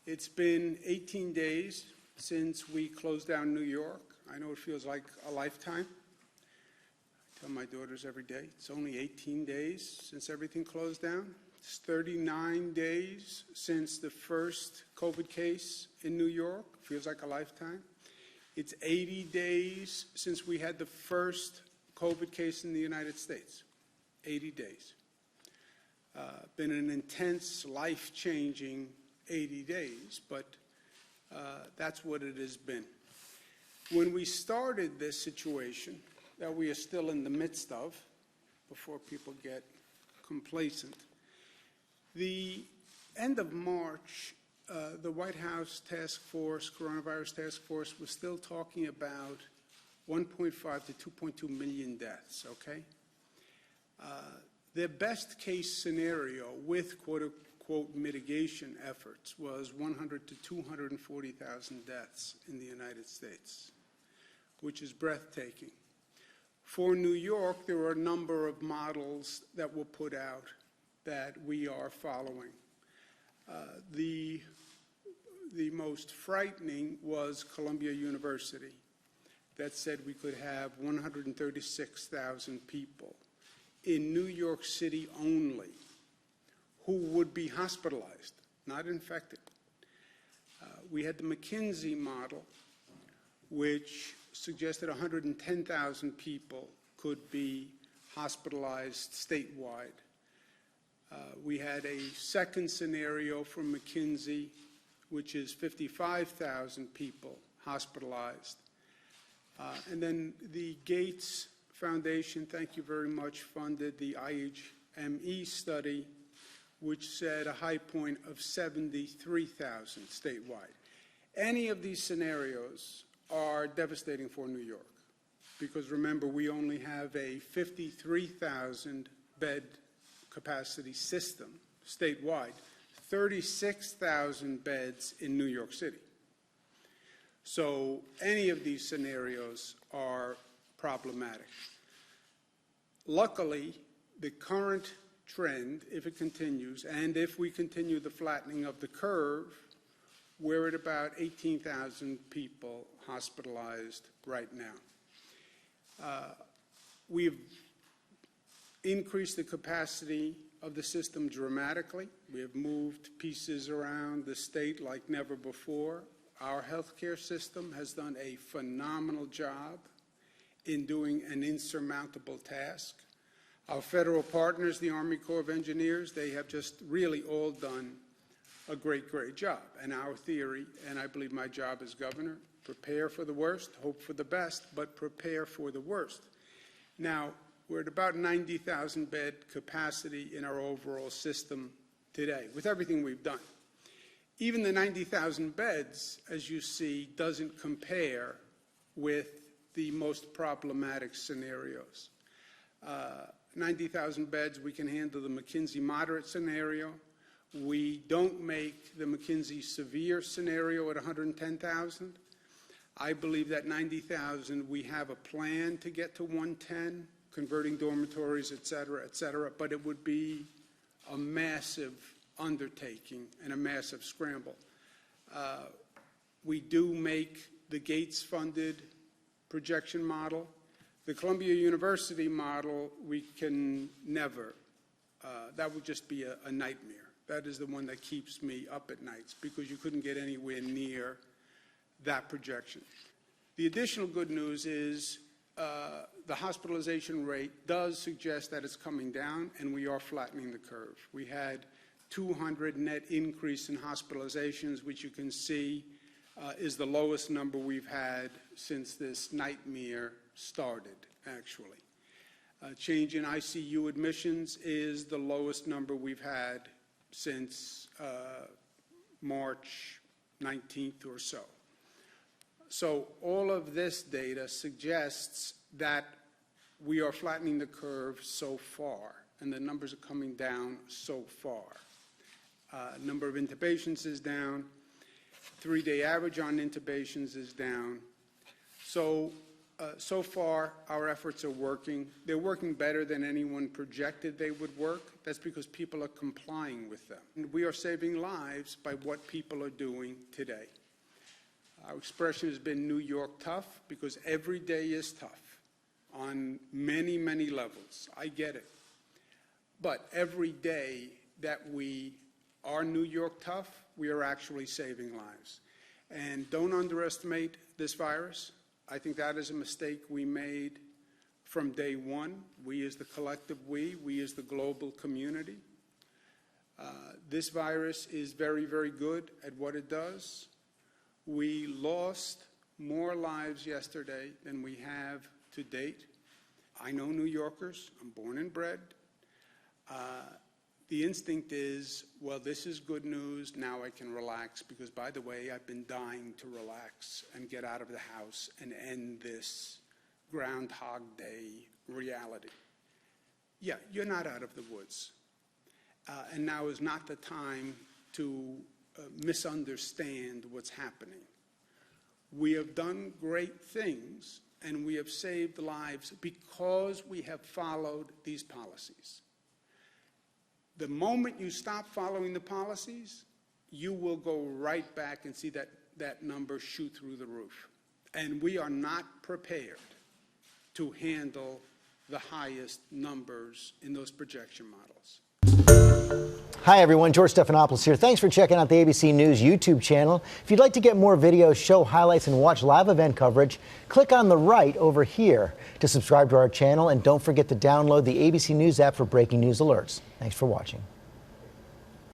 It's been 18 days since we closed down New York. I know it feels like a lifetime. I tell my daughters every day, it's only 18 days since everything closed down. It's 39 days since the first COVID case in New York. Feels like a lifetime. It's 80 days since we had the first COVID case in the United States. 80 days. Been an intense, life-changing 80 days, but that's what it has been. When we started this situation that we are still in the midst of, before people get complacent, the end of March, the White House task force, coronavirus task force, was still talking about 1.5 to 2.2 million deaths, okay? Their best case scenario with quote-unquote mitigation efforts was 100 to 240,000 deaths in the United States, which is breathtaking. For New York, there are a number of models that were put out that we are following. The most frightening was Columbia University that said we could have 136,000 people in New York City only who would be hospitalized, not infected. We had the McKinsey model, which suggested 110,000 people could be hospitalized statewide. We had a second scenario from McKinsey, which is 55,000 people hospitalized. And then the Gates Foundation, thank you very much, funded the IHME study, which said a high point of 73,000 statewide. Any of these scenarios are devastating for New York, because remember, we only have a 53,000 bed capacity system statewide, 36,000 beds in New York City. So any of these scenarios are problematic. Luckily, the current trend, if it continues, and if we continue the flattening of the curve, we're at about 18,000 people hospitalized right now. We've increased the capacity of the system dramatically. We have moved pieces around the state like never before. Our healthcare system has done a phenomenal job in doing an insurmountable task. Our federal partners, the Army Corps of Engineers, they have just really all done a great, great job. And our theory, and I believe my job as governor, prepare for the worst, hope for the best, but prepare for the worst. Now, we're at about 90,000 bed capacity in our overall system today, with everything we've done. Even the 90,000 beds, as you see, doesn't compare with the most problematic scenarios. 90,000 beds, we can handle the McKinsey moderate scenario. We don't make the McKinsey severe scenario at 110,000. I believe that 90,000, we have a plan to get to 110, converting dormitories, et cetera, but it would be a massive undertaking and a massive scramble. We do make the Gates-funded projection model. The Columbia University model, we can never. That would just be a nightmare. That is the one that keeps me up at nights, because you couldn't get anywhere near that projection. The additional good news is the hospitalization rate does suggest that it's coming down, and we are flattening the curve. We had 200 net increase in hospitalizations, which you can see is the lowest number we've had since this nightmare started, actually. Change in ICU admissions is the lowest number we've had since March 19th or so. So all of this data suggests that we are flattening the curve so far, and the numbers are coming down so far. Number of intubations is down. 3-day average on intubations is down. So So far, our efforts are working. They're working better than anyone projected they would work. That's because people are complying with them. And we are saving lives by what people are doing today. Our expression has been New York tough because every day is tough on many, many levels. I get it. But every day that we are New York tough, we are actually saving lives. And don't underestimate this virus. I think that is a mistake we made from day one. We as the collective we as the global community. This virus is very, very good at what it does. We lost more lives yesterday than we have to date. I know New Yorkers. I'm born and bred. The instinct is, well, this is good news, now I can relax, because, by the way, I've been dying to relax and get out of the house and end this Groundhog Day reality. Yeah, you're not out of the woods. And now is not the time to misunderstand what's happening. We have done great things, and we have saved lives because we have followed these policies. The moment you stop following the policies, you will go right back and see that number shoot through the roof. And we are not prepared to handle the highest numbers in those projection models. Hi everyone, George Stephanopoulos here. Thanks for checking out the ABC News YouTube channel. If you'd like to get more videos, show highlights, and watch live event coverage, click on the right over here to subscribe to our channel, and don't forget to download the ABC News app for breaking news alerts. Thanks for watching.